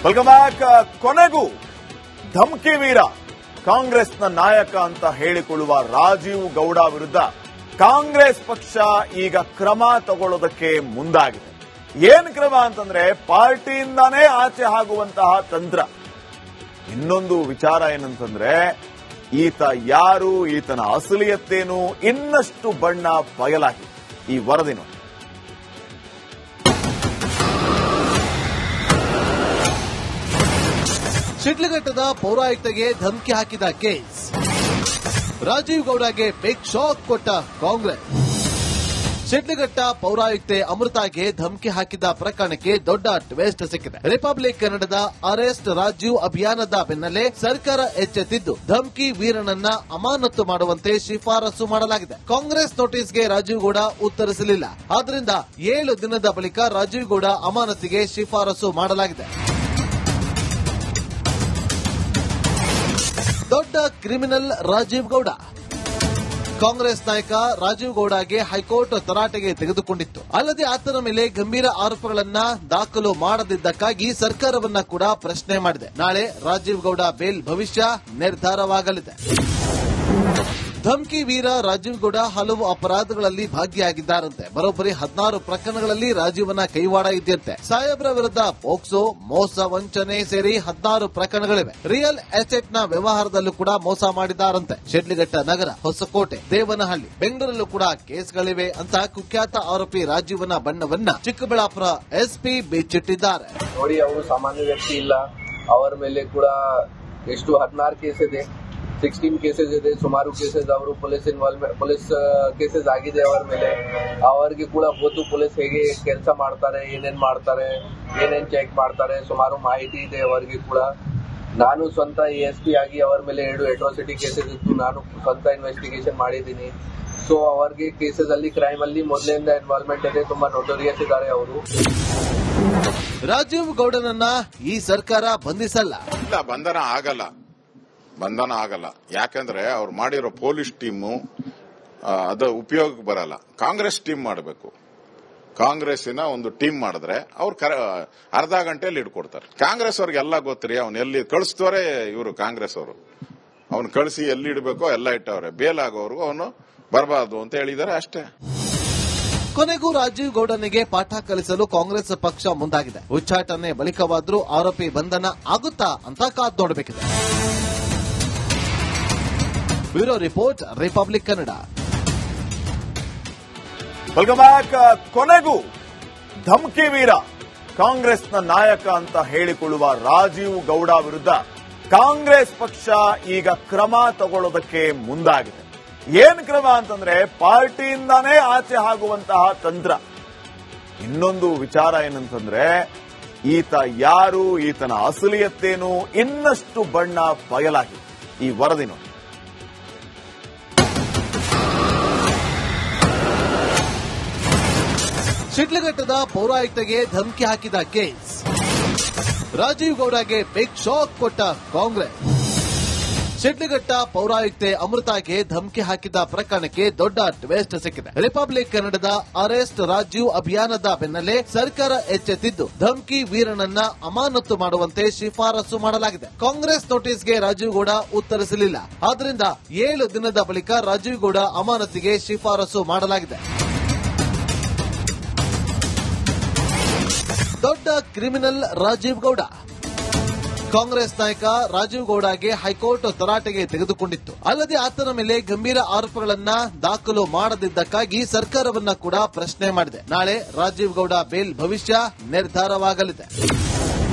Welcome back. ಕೊನೆಗೂ ಧಮ್ಕಿ ವೀರ ಕಾಂಗ್ರೆಸ್ನ ನಾಯಕ ಅಂತ ಹೇಳಿಕೊಳ್ಳುವ ರಾಜೀವ್ ಗೌಡ ವಿರುದ್ಧ ಕಾಂಗ್ರೆಸ್ ಪಕ್ಷ ಈಗ ಕ್ರಮ ತಗೊಳ್ಳೋದಕ್ಕೆ ಮುಂದಾಗಿದೆ. ಏನ್ ಕ್ರಮ ಅಂತಂದ್ರೆ ಪಾರ್ಟಿಯಿಂದಾನೇ ಆಚೆ ಆಗುವಂತಹ ತಂತ್ರ. ಇನ್ನೊಂದು ವಿಚಾರ ಏನಂತಂದ್ರೆ ಈತ ಯಾರು, ಈತನ ಅಸಲಿಯತ್ತೇನು, ಇನ್ನಷ್ಟು ಬಣ್ಣ ಬಯಲಾಗಿದೆ ಈ ವರದಿ ನೋಡಿ. ಶಿಡ್ಲಘಟ್ಟದ ಪೌರಾಯುಕ್ತಗೆ ಧಮಕಿ ಹಾಕಿದ ಕೇಸ್, ರಾಜೀವ್ ಗೌಡಗೆ ಬಿಗ್ ಶಾಕ್ ಕೊಟ್ಟ ಕಾಂಗ್ರೆಸ್. ಶಿಡ್ಲಘಟ್ಟ ಪೌರಾಯುಕ್ತೆ ಅಮೃತಾಗೆ ಧಮಕಿ ಹಾಕಿದ ಪ್ರಕರಣಕ್ಕೆ ದೊಡ್ಡ ಟ್ವಿಸ್ಟ್ ಸಿಕ್ಕಿದೆ. ರಿಪಬ್ಲಿಕ್ ಕನ್ನಡದ ಅರೆಸ್ಟ್ ರಾಜೀವ್ ಅಭಿಯಾನದ ಬೆನ್ನಲ್ಲೇ ಸರ್ಕಾರ ಎಚ್ಚೆತ್ತಿದ್ದು ಧಮಕಿ ವೀರನನ್ನ ಅಮಾನತು ಮಾಡುವಂತೆ ಶಿಫಾರಸು ಮಾಡಲಾಗಿದೆ. ಕಾಂಗ್ರೆಸ್ ನೋಟಿಸ್ಗೆ ರಾಜೀವ್ ಗೌಡ ಉತ್ತರಿಸಲಿಲ್ಲ. ಆದ್ದರಿಂದ 7 ದಿನದ ಬಳಿಕ ರಾಜೀವ್ ಗೌಡ ಅಮಾನತಿಗೆ ಶಿಫಾರಸು ಮಾಡಲಾಗಿದೆ. ದೊಡ್ಡ ಕ್ರಿಮಿನಲ್ ರಾಜೀವ್ ಗೌಡ. ಕಾಂಗ್ರೆಸ್ ನಾಯಕ ರಾಜೀವ್ ಗೌಡಗೆ ಹೈಕೋರ್ಟ್ ತರಾಟೆಗೆ ತೆಗೆದುಕೊಂಡಿತ್ತು. ಅಲ್ಲದೆ ಆತನ ಮೇಲೆ ಗಂಭೀರ ಆರೋಪಗಳನ್ನ ದಾಖಲು ಮಾಡದಿದ್ದಕ್ಕಾಗಿ ಸರ್ಕಾರವನ್ನ ಕೂಡ ಪ್ರಶ್ನೆ ಮಾಡಿದೆ. ನಾಳೆ ರಾಜೀವ್ ಗೌಡ ಬೇಲ್ ಭವಿಷ್ಯ ನಿರ್ಧಾರವಾಗಲಿದೆ. ಧಮ್ಕಿ ವೀರ ರಾಜೀವ್ ಗೌಡ ಹಲವು ಅಪರಾಧಗಳಲ್ಲಿ ಭಾಗಿಯಾಗಿದ್ದಾರಂತೆ. ಬರೋಬ್ಬರಿ 16 ಪ್ರಕರಣಗಳಲ್ಲಿ ರಾಜೀವನ ಕೈವಾಡ ಇದೆಯಂತೆ. ಸಾಹೇಬ್ರ ವಿರುದ್ಧ ಪೋಕ್ಸೋ, ಮೋಸ, ವಂಚನೆ ಸೇರಿ 16 ಪ್ರಕರಣಗಳಿವೆ. ರಿಯಲ್ ಎಸ್ಟೇಟ್ ನ ವ್ಯವಹಾರದಲ್ಲೂ ಕೂಡ ಮೋಸ ಮಾಡಿದ್ದಾರಂತೆ. ಶಿಡ್ಲಘಟ್ಟ ನಗರ, ಹೊಸಕೋಟೆ, ದೇವನಹಳ್ಳಿ, ಬೆಂಗಳೂರಲ್ಲೂ ಕೂಡ ಕೇಸ್ಗಳಿವೆ ಅಂತ ಕುಖ್ಯಾತ ಆರೋಪಿ ರಾಜೀವನ ಬಣ್ಣವನ್ನ ಚಿಕ್ಕಬಳ್ಳಾಪುರ ಎಸ್ಪಿ ಬಿಚ್ಚಿಟ್ಟಿದ್ದಾರೆ. ನೋಡಿ, ಅವರು ಸಾಮಾನ್ಯ ವ್ಯಕ್ತಿ ಇಲ್ಲ. ಅವರ ಮೇಲೆ ಕೂಡ ಎಷ್ಟು 16 ಕೇಸ್ ಇದೆ, 16 ಕೇಸಸ್ ಇದೆ. ಸುಮಾರು ಕೇಸಸ್ ಅವರು ಪೊಲೀಸ್ ಕೇಸಸ್ ಆಗಿದೆ ಅವರ ಮೇಲೆ. ಅವರಿಗೆ ಕೂಡ ಗೊತ್ತು ಪೊಲೀಸ್ ಹೇಗೆ ಕೆಲಸ ಮಾಡ್ತಾರೆ, ಏನೇನ್ ಮಾಡ್ತಾರೆ, ಏನೇನ್ ಚೆಕ್ ಮಾಡ್ತಾರೆ, ಸುಮಾರು ಮಾಹಿತಿ ಇದೆ ಅವರಿಗೆ ಕೂಡ. ನಾನು ಸ್ವಂತ ASP ಆಗಿ ಅವರ ಮೇಲೆ 2 ಅಟ್ರಾಸಿಟಿ ಕೇಸಸ್ ಇತ್ತು. ನಾನು ಸ್ವಂತ ಇನ್ವೆಸ್ಟಿಗೇಷನ್ ಮಾಡಿದ್ದೀನಿ. ಸೊ ಅವರಿಗೆ ಕೇಸಸ್ ಅಲ್ಲಿ, ಕ್ರೈಮ್ ಅಲ್ಲಿ ಮೊದಲಿಂದ ಇನ್ವಾಲ್ವ್ಮೆಂಟ್ ಇದೆ. ತುಂಬಾ ನೋಟೋರಿಯಸ್ ಇದ್ದಾರೆ ಅವರು. ರಾಜೀವ್ ಗೌಡನನ್ನ ಈ ಸರ್ಕಾರ ಬಂಧಿಸಲ್ಲ. ಬಂಧನ ಆಗಲ್ಲ. ಯಾಕಂದ್ರೆ ಅವ್ರು ಮಾಡಿರೋ ಪೊಲೀಸ್ ಟೀಮು ಅದು ಉಪಯೋಗಕ್ಕೆ ಬರಲ್ಲ. ಕಾಂಗ್ರೆಸ್ ಟೀಮ್ ಮಾಡಬೇಕು. ಕಾಂಗ್ರೆಸ್ಸಿನ ಒಂದು ಟೀಮ್ ಮಾಡಿದ್ರೆ ಅವ್ರು ಅರ್ಧ ಗಂಟೆಯಲ್ಲಿ ಹಿಡ್ಕೊಡ್ತಾರೆ. ಕಾಂಗ್ರೆಸ್ ಅವ್ರಿಗೆಲ್ಲ ಗೊತ್ತಿರಿ, ಅವ್ನು ಎಲ್ಲಿ ಕಳಿಸ್ತವ್ರೆ ಇವರು ಕಾಂಗ್ರೆಸ್ ಅವರು. ಅವ್ನು ಕಳಿಸಿ ಎಲ್ಲಿ ಇಡಬೇಕೋ ಎಲ್ಲ ಇಟ್ಟವ್ರೆ. ಬೇಲಾಗೋರ್ಗು ಅವನು ಬರಬಾರ್ದು ಅಂತ ಹೇಳಿದ್ದಾರೆ ಅಷ್ಟೇ. ಕೊನೆಗೂ ರಾಜೀವ್ ಗೌಡನಿಗೆ ಪಾಠ ಕಲಿಸಲು ಕಾಂಗ್ರೆಸ್ ಪಕ್ಷ ಮುಂದಾಗಿದೆ. ಉಚ್ಚಾಟನೆ ಬಳಿಕವಾದ್ರೂ ಆರೋಪಿ ಬಂಧನ ಆಗುತ್ತಾ ಅಂತ ಕಾದ್ ನೋಡಬೇಕಿದೆ. Bureau report, republic Kannada. Welcome back. ಕೊನೆಗೂ ಧಮ್ಕಿ ವೀರ ಕಾಂಗ್ರೆಸ್ನ ನಾಯಕ ಅಂತ ಹೇಳಿಕೊಳ್ಳುವ ರಾಜೀವ್ ಗೌಡ ವಿರುದ್ಧ ಕಾಂಗ್ರೆಸ್ ಪಕ್ಷ ಈಗ ಕ್ರಮ ತಗೊಳ್ಳೋದಕ್ಕೆ ಮುಂದಾಗಿದೆ. ಏನ್ ಕ್ರಮ ಅಂತಂದ್ರೆ ಪಾರ್ಟಿಯಿಂದಾನೇ ಆಚೆ ಆಗುವಂತಹ ತಂತ್ರ. ಇನ್ನೊಂದು ವಿಚಾರ ಏನಂತಂದ್ರೆ ಈತ ಯಾರು, ಈತನ ಅಸಲಿಯತ್ತೇನು, ಇನ್ನಷ್ಟು ಬಣ್ಣ ಬಯಲಾಗಿದೆ ಈ ವರದಿ ನೋಡಿ. ಶಿಡ್ಲಘಟ್ಟದ ಪೌರಾಯುಕ್ತಗೆ ಧಮಕಿ ಹಾಕಿದ ಕೇಸ್, ರಾಜೀವ್ ಗೌಡಗೆ ಬಿಗ್ ಶಾಕ್ ಕೊಟ್ಟ ಕಾಂಗ್ರೆಸ್. ಶಿಡ್ಲಘಟ್ಟ ಪೌರಾಯುಕ್ತೆ ಅಮೃತಾಗೆ ಧಮಕಿ ಹಾಕಿದ ಪ್ರಕರಣಕ್ಕೆ ದೊಡ್ಡ ಟ್ವಿಸ್ಟ್ ಸಿಕ್ಕಿದೆ. ರಿಪಬ್ಲಿಕ್ ಕನ್ನಡದ ಅರೆಸ್ಟ್ ರಾಜೀವ್ ಅಭಿಯಾನದ ಬೆನ್ನಲ್ಲೇ ಸರ್ಕಾರ ಎಚ್ಚೆತ್ತಿದ್ದು ಧಮ್ಕಿ ವೀರನನ್ನ ಅಮಾನತು ಮಾಡುವಂತೆ ಶಿಫಾರಸು ಮಾಡಲಾಗಿದೆ. ಕಾಂಗ್ರೆಸ್ ನೋಟಿಸ್ಗೆ ರಾಜೀವ್ ಗೌಡ ಉತ್ತರಿಸಲಿಲ್ಲ. ಆದ್ದರಿಂದ 7 ದಿನದ ಬಳಿಕ ರಾಜೀವ್ ಗೌಡ ಅಮಾನತಿಗೆ ಶಿಫಾರಸು ಮಾಡಲಾಗಿದೆ. ದೊಡ್ಡ ಕ್ರಿಮಿನಲ್ ರಾಜೀವ್ ಗೌಡ. ಕಾಂಗ್ರೆಸ್ ನಾಯಕ ರಾಜೀವ್ ಗೌಡಗೆ ಹೈಕೋರ್ಟ್ ತರಾಟೆಗೆ ತೆಗೆದುಕೊಂಡಿತ್ತು. ಅಲ್ಲದೆ ಆತನ ಮೇಲೆ ಗಂಭೀರ ಆರೋಪಗಳನ್ನ ದಾಖಲು ಮಾಡದಿದ್ದಕ್ಕಾಗಿ ಸರ್ಕಾರವನ್ನ ಕೂಡ ಪ್ರಶ್ನೆ ಮಾಡಿದೆ. ನಾಳೆ ರಾಜೀವ್ ಗೌಡ ಬೇಲ್ ಭವಿಷ್ಯ ನಿರ್ಧಾರವಾಗಲಿದೆ.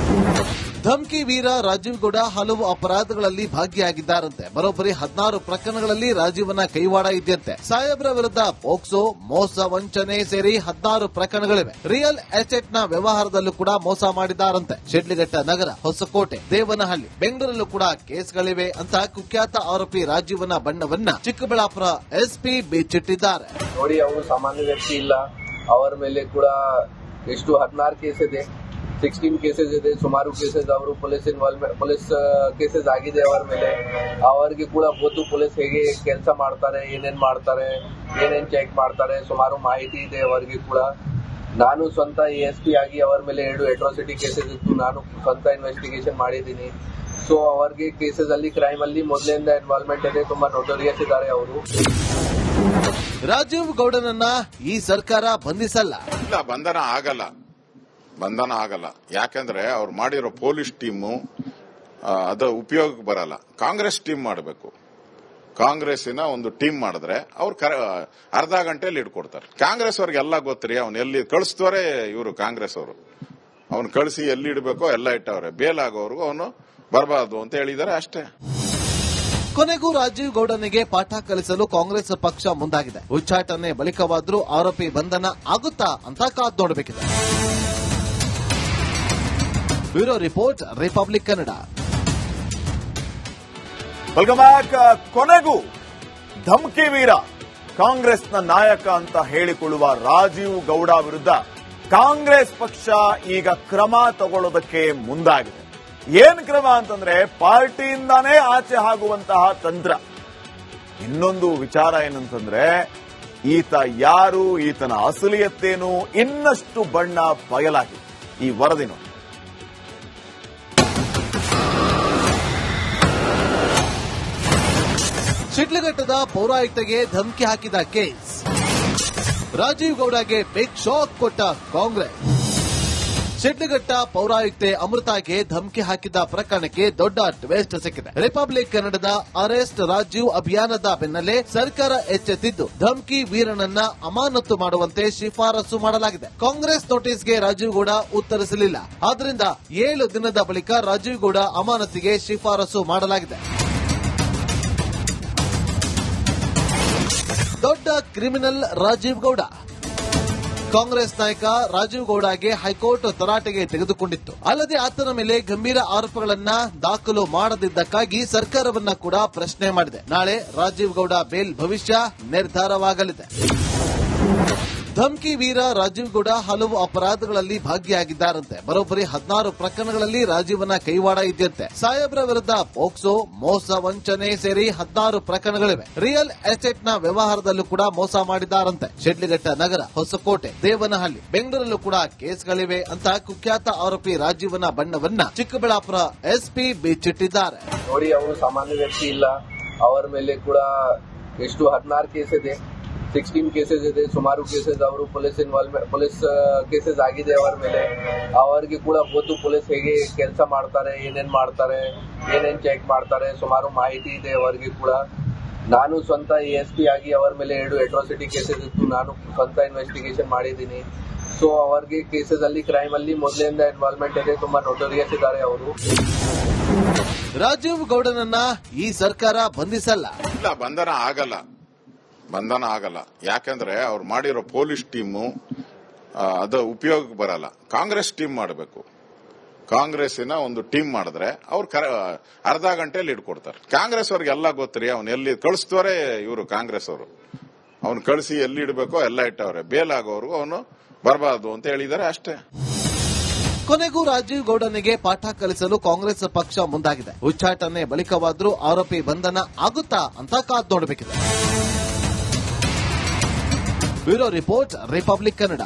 ಧಮ್ಕಿ ವೀರ ರಾಜೀವ್ ಗೌಡ ಹಲವು ಅಪರಾಧಗಳಲ್ಲಿ ಭಾಗಿಯಾಗಿದ್ದಾರಂತೆ. ಬರೋಬ್ಬರಿ 16 ಪ್ರಕರಣಗಳಲ್ಲಿ ರಾಜೀವನ ಕೈವಾಡ ಇದೆಯಂತೆ. ಸಾಹೇಬ್ರ ವಿರುದ್ಧ ಪೋಕ್ಸೋ, ಮೋಸ, ವಂಚನೆ ಸೇರಿ 16 ಪ್ರಕರಣಗಳಿವೆ. ರಿಯಲ್ ಎಸ್ಟೇಟ್ ನ ವ್ಯವಹಾರದಲ್ಲೂ ಕೂಡ ಮೋಸ ಮಾಡಿದ್ದಾರಂತೆ. ಶಿಡ್ಲಘಟ್ಟ ನಗರ, ಹೊಸಕೋಟೆ, ದೇವನಹಳ್ಳಿ, ಬೆಂಗಳೂರಲ್ಲೂ ಕೂಡ ಕೇಸ್ಗಳಿವೆ ಅಂತ ಕುಖ್ಯಾತ ಆರೋಪಿ ರಾಜೀವನ ಬಣ್ಣವನ್ನ ಚಿಕ್ಕಬಳ್ಳಾಪುರ ಎಸ್ಪಿ ಬಿಚ್ಚಿಟ್ಟಿದ್ದಾರೆ. ನೋಡಿ, ಅವರು ಸಾಮಾನ್ಯ ವ್ಯಕ್ತಿ ಇಲ್ಲ. ಅವರ ಮೇಲೆ ಕೂಡ ಎಷ್ಟು 16 ಕೇಸ್ ಇದೆ, 16 ಕೇಸಸ್ ಇದೆ. ಸುಮಾರು ಕೇಸಸ್ ಅವರು ಪೊಲೀಸ್ ಕೇಸಸ್ ಆಗಿದೆ ಅವರ ಮೇಲೆ. ಅವರಿಗೆ ಕೂಡ ಗೊತ್ತು ಪೊಲೀಸ್ ಹೇಗೆ ಕೆಲಸ ಮಾಡ್ತಾರೆ, ಏನೇನ್ ಮಾಡ್ತಾರೆ, ಏನೇನ್ ಚೆಕ್ ಮಾಡ್ತಾರೆ, ಸುಮಾರು ಮಾಹಿತಿ ಇದೆ ಅವರಿಗೆ ಕೂಡ. ನಾನು ಸ್ವಂತ ASP ಆಗಿ ಅವರ ಮೇಲೆ 2 ಅಟ್ರಾಸಿಟಿ ಕೇಸಸ್ ಇತ್ತು. ನಾನು ಸ್ವಂತ ಇನ್ವೆಸ್ಟಿಗೇಷನ್ ಮಾಡಿದ್ದೀನಿ. ಸೊ ಅವರಿಗೆ ಕೇಸಸ್ ಅಲ್ಲಿ ಕ್ರೈಮ್ ಅಲ್ಲಿ ಮೊದಲಿಂದ ಇನ್ವಾಲ್ವ್ಮೆಂಟ್ ಇದೆ. ತುಂಬಾ ನೋಟೋರಿಯಸ್ ಇದ್ದಾರೆ ಅವರು. ರಾಜೀವ್ ಗೌಡನನ್ನ ಈ ಸರ್ಕಾರ ಬಂಧಿಸಲ್ಲ. ಇಲ್ಲ, ಬಂಧನ ಆಗಲ್ಲ. ಯಾಕಂದ್ರೆ ಅವ್ರು ಮಾಡಿರೋ ಪೊಲೀಸ್ ಟೀಮು ಅದು ಉಪಯೋಗಕ್ಕೆ ಬರಲ್ಲ. ಕಾಂಗ್ರೆಸ್ ಟೀಮ್ ಮಾಡಬೇಕು. ಕಾಂಗ್ರೆಸ್ಸಿನ ಒಂದು ಟೀಮ್ ಮಾಡಿದ್ರೆ ಅವ್ರು ಅರ್ಧ ಗಂಟೆಯಲ್ಲಿ ಇಟ್ಕೊಡ್ತಾರೆ. ಕಾಂಗ್ರೆಸ್ ಅವ್ರಿಗೆ ಎಲ್ಲ ಗೊತ್ತರಿ, ಅವ್ನು ಎಲ್ಲಿ ಕಳಿಸ್ತವರೇ ಇವರು ಕಾಂಗ್ರೆಸ್ ಅವರು. ಅವ್ನು ಕಳಿಸಿ ಎಲ್ಲಿ ಇಡಬೇಕೋ ಎಲ್ಲ ಇಟ್ಟವ್ರೆ. ಬೇಲ್ ಆಗೋವರೆಗೂ ಅವನು ಬರಬಾರ್ದು ಅಂತ ಹೇಳಿದ್ದಾರೆ ಅಷ್ಟೇ. ಕೊನೆಗೂ ರಾಜೀವ್ ಗೌಡನಿಗೆ ಪಾಠ ಕಲಿಸಲು ಕಾಂಗ್ರೆಸ್ ಪಕ್ಷ ಮುಂದಾಗಿದೆ. ಉಚ್ಚಾಟನೆ ಬಳಿಕವಾದ್ರೂ ಆರೋಪಿ ಬಂಧನ ಆಗುತ್ತಾ ಅಂತ ಕಾದ್ ನೋಡಬೇಕಿದೆ. Bureau report, republic Kannada. Welcome back. ಕೊನೆಗೂ ಧಮ್ಕಿ ವೀರ, ಕಾಂಗ್ರೆಸ್ನ ನಾಯಕ ಅಂತ ಹೇಳಿಕೊಳ್ಳುವ ರಾಜೀವ್ ಗೌಡ ವಿರುದ್ಧ ಕಾಂಗ್ರೆಸ್ ಪಕ್ಷ ಈಗ ಕ್ರಮ ತಗೊಳ್ಳೋದಕ್ಕೆ ಮುಂದಾಗಿದೆ. ಏನ್ ಕ್ರಮ ಅಂತಂದ್ರೆ ಪಾರ್ಟಿಯಿಂದಾನೇ ಆಚೆ ಆಗುವಂತಹ ತಂತ್ರ. ಇನ್ನೊಂದು ವಿಚಾರ ಏನಂತಂದ್ರೆ ಈತ ಯಾರು, ಈತನ ಅಸಲಿಯತ್ತೇನು, ಇನ್ನಷ್ಟು ಬಣ್ಣ ಬಯಲಾಗಿದೆ ಈ ವರದಿ ನೋಡಿ. ಶಿಡ್ಲಘಟ್ಟದ ಪೌರಾಯುಕ್ತಗೆ ಧಮಕಿ ಹಾಕಿದ ಕೇಸ್. ರಾಜೀವ್ ಗೌಡಗೆ ಬಿಗ್ ಶಾಕ್ ಕೊಟ್ಟ ಕಾಂಗ್ರೆಸ್. ಶಿಡ್ಲಘಟ್ಟ ಪೌರಾಯುಕ್ತೆ ಅಮೃತಾಗೆ ಧಮಕಿ ಹಾಕಿದ ಪ್ರಕರಣಕ್ಕೆ ದೊಡ್ಡ ಟ್ವಿಸ್ಟ್ ಸಿಕ್ಕಿದೆ. ರಿಪಬ್ಲಿಕ್ ಕನ್ನಡದ ಅರೆಸ್ಟ್ ರಾಜೀವ್ ಅಭಿಯಾನದ ಬೆನ್ನಲ್ಲೇ ಸರ್ಕಾರ ಎಚ್ಚೆತ್ತಿದ್ದು ಧಮಕಿ ವೀರನನ್ನ ಅಮಾನತು ಮಾಡುವಂತೆ ಶಿಫಾರಸು ಮಾಡಲಾಗಿದೆ. ಕಾಂಗ್ರೆಸ್ ನೋಟಿಸ್ಗೆ ರಾಜೀವ್ ಗೌಡ ಉತ್ತರಿಸಲಿಲ್ಲ. ಆದ್ದರಿಂದ 7 ದಿನದ ಬಳಿಕ ರಾಜೀವ್ ಗೌಡ ಅಮಾನತಿಗೆ ಶಿಫಾರಸು ಮಾಡಲಾಗಿದೆ. ದೊಡ್ಡ ಕ್ರಿಮಿನಲ್ ರಾಜೀವ್ ಗೌಡ. ಕಾಂಗ್ರೆಸ್ ನಾಯಕ ರಾಜೀವ್ ಗೌಡಗೆ ಹೈಕೋರ್ಟ್ ತರಾಟೆಗೆ ತೆಗೆದುಕೊಂಡಿತ್ತು. ಅಲ್ಲದೆ ಆತನ ಮೇಲೆ ಗಂಭೀರ ಆರೋಪಗಳನ್ನ ದಾಖಲು ಮಾಡದಿದ್ದಕ್ಕಾಗಿ ಸರ್ಕಾರವನ್ನ ಕೂಡ ಪ್ರಶ್ನೆ ಮಾಡಿದೆ. ನಾಳೆ ರಾಜೀವ್ ಗೌಡ ಬೇಲ್ ಭವಿಷ್ಯ ನಿರ್ಧಾರವಾಗಲಿದೆ. ಧಮ್ಕಿ ವೀರ ರಾಜೀವ್ ಗೌಡ ಹಲವು ಅಪರಾಧಗಳಲ್ಲಿ ಭಾಗಿಯಾಗಿದ್ದಾರಂತೆ. ಬರೋಬ್ಬರಿ 16 ಪ್ರಕರಣಗಳಲ್ಲಿ ರಾಜೀವನ ಕೈವಾಡ ಇದೆಯಂತೆ. ಸಾಹೇಬ್ರ ವಿರುದ್ಧ ಪೋಕ್ಸೋ, ಮೋಸ, ವಂಚನೆ ಸೇರಿ 16 ಪ್ರಕರಣಗಳಿವೆ. ರಿಯಲ್ ಎಸ್ಟೇಟ್ನ ವ್ಯವಹಾರದಲ್ಲೂ ಕೂಡ ಮೋಸ ಮಾಡಿದ್ದಾರಂತೆ. ಶಿಡ್ಲಘಟ್ಟ ನಗರ, ಹೊಸಕೋಟೆ, ದೇವನಹಳ್ಳಿ, ಬೆಂಗಳೂರಲ್ಲೂ ಕೂಡ ಕೇಸ್ಗಳಿವೆ ಅಂತ ಕುಖ್ಯಾತ ಆರೋಪಿ ರಾಜೀವನ ಬಣ್ಣವನ್ನ ಚಿಕ್ಕಬಳ್ಳಾಪುರ ಎಸ್ಪಿ ಬಿಚ್ಚಿಟ್ಟಿದ್ದಾರೆ. ನೋಡಿ, ಅವರು ಸಾಮಾನ್ಯ ವ್ಯಕ್ತಿ ಇಲ್ಲ. ಅವರ ಮೇಲೆ ಕೂಡ ಎಷ್ಟು 16 ಕೇಸ್ ಇದೆ, 16 ಕೇಸಸ್ ಇದೆ. ಸುಮಾರು ಕೇಸಸ್ ಅವರು ಪೊಲೀಸ್ ಕೇಸಸ್ ಆಗಿದೆ ಅವರ ಮೇಲೆ. ಅವರಿಗೆ ಕೂಡ ಗೊತ್ತು ಪೊಲೀಸ್ ಹೇಗೆ ಕೆಲಸ ಮಾಡ್ತಾರೆ, ಏನೇನ್ ಮಾಡ್ತಾರೆ, ಏನೇನ್ ಚೆಕ್ ಮಾಡ್ತಾರೆ, ಸುಮಾರು ಮಾಹಿತಿ ಇದೆ ಅವರಿಗೆ ಕೂಡ. ನಾನು ಸ್ವಂತ ASP ಆಗಿ ಅವರ ಮೇಲೆ 2 ಅಟ್ರಾಸಿಟಿ ಕೇಸಸ್ ಇತ್ತು. ನಾನು ಸ್ವಂತ ಇನ್ವೆಸ್ಟಿಗೇಷನ್ ಮಾಡಿದ್ದೀನಿ. ಸೊ ಅವರಿಗೆ ಕೇಸಸ್ ಅಲ್ಲಿ ಕ್ರೈಮ್ ಅಲ್ಲಿ ಮೊದಲಿಂದ ಇನ್ವಾಲ್ವ್ಮೆಂಟ್ ಇದೆ. ತುಂಬಾ ನೋಟೋರಿಯಸ್ ಇದ್ದಾರೆ ಅವರು. ರಾಜೀವ್ ಗೌಡನನ್ನ ಈ ಸರ್ಕಾರ ಬಂಧಿಸಲ್ಲ. ಇಲ್ಲ, ಬಂಧನ ಆಗಲ್ಲ. ಯಾಕಂದ್ರೆ ಅವ್ರು ಮಾಡಿರೋ ಪೊಲೀಸ್ ಟೀಮು ಅದು ಉಪಯೋಗಕ್ಕೆ ಬರಲ್ಲ. ಕಾಂಗ್ರೆಸ್ ಟೀಮ್ ಮಾಡಬೇಕು. ಕಾಂಗ್ರೆಸ್ಸಿನ ಒಂದು ಟೀಮ್ ಮಾಡಿದ್ರೆ ಅವ್ರು ಅರ್ಧ ಗಂಟೆಯಲ್ಲಿ ಇಟ್ಕೊಡ್ತಾರೆ. ಕಾಂಗ್ರೆಸ್ ಅವ್ರಿಗೆ ಎಲ್ಲ ಗೊತ್ತರಿ, ಅವ್ನು ಎಲ್ಲಿ ಕಳಿಸ್ತವರೇ ಇವರು ಕಾಂಗ್ರೆಸ್ ಅವರು. ಅವ್ನು ಕಳಿಸಿ ಎಲ್ಲಿ ಇಡಬೇಕೋ ಎಲ್ಲ ಇಟ್ಟವ್ರೆ. ಬೇಲ್ ಆಗೋವರೆಗೂ ಅವನು ಬರಬಾರ್ದು ಅಂತ ಹೇಳಿದ್ದಾರೆ ಅಷ್ಟೇ. ಕೊನೆಗೂ ರಾಜೀವ್ ಗೌಡನಿಗೆ ಪಾಠ ಕಲಿಸಲು ಕಾಂಗ್ರೆಸ್ ಪಕ್ಷ ಮುಂದಾಗಿದೆ. ಉಚ್ಚಾಟನೆ ಬಳಿಕವಾದ್ರೂ ಆರೋಪಿ ಬಂಧನ ಆಗುತ್ತಾ ಅಂತ ಕಾದ್ ನೋಡಬೇಕಿದೆ. Bureau report, republic Kannada.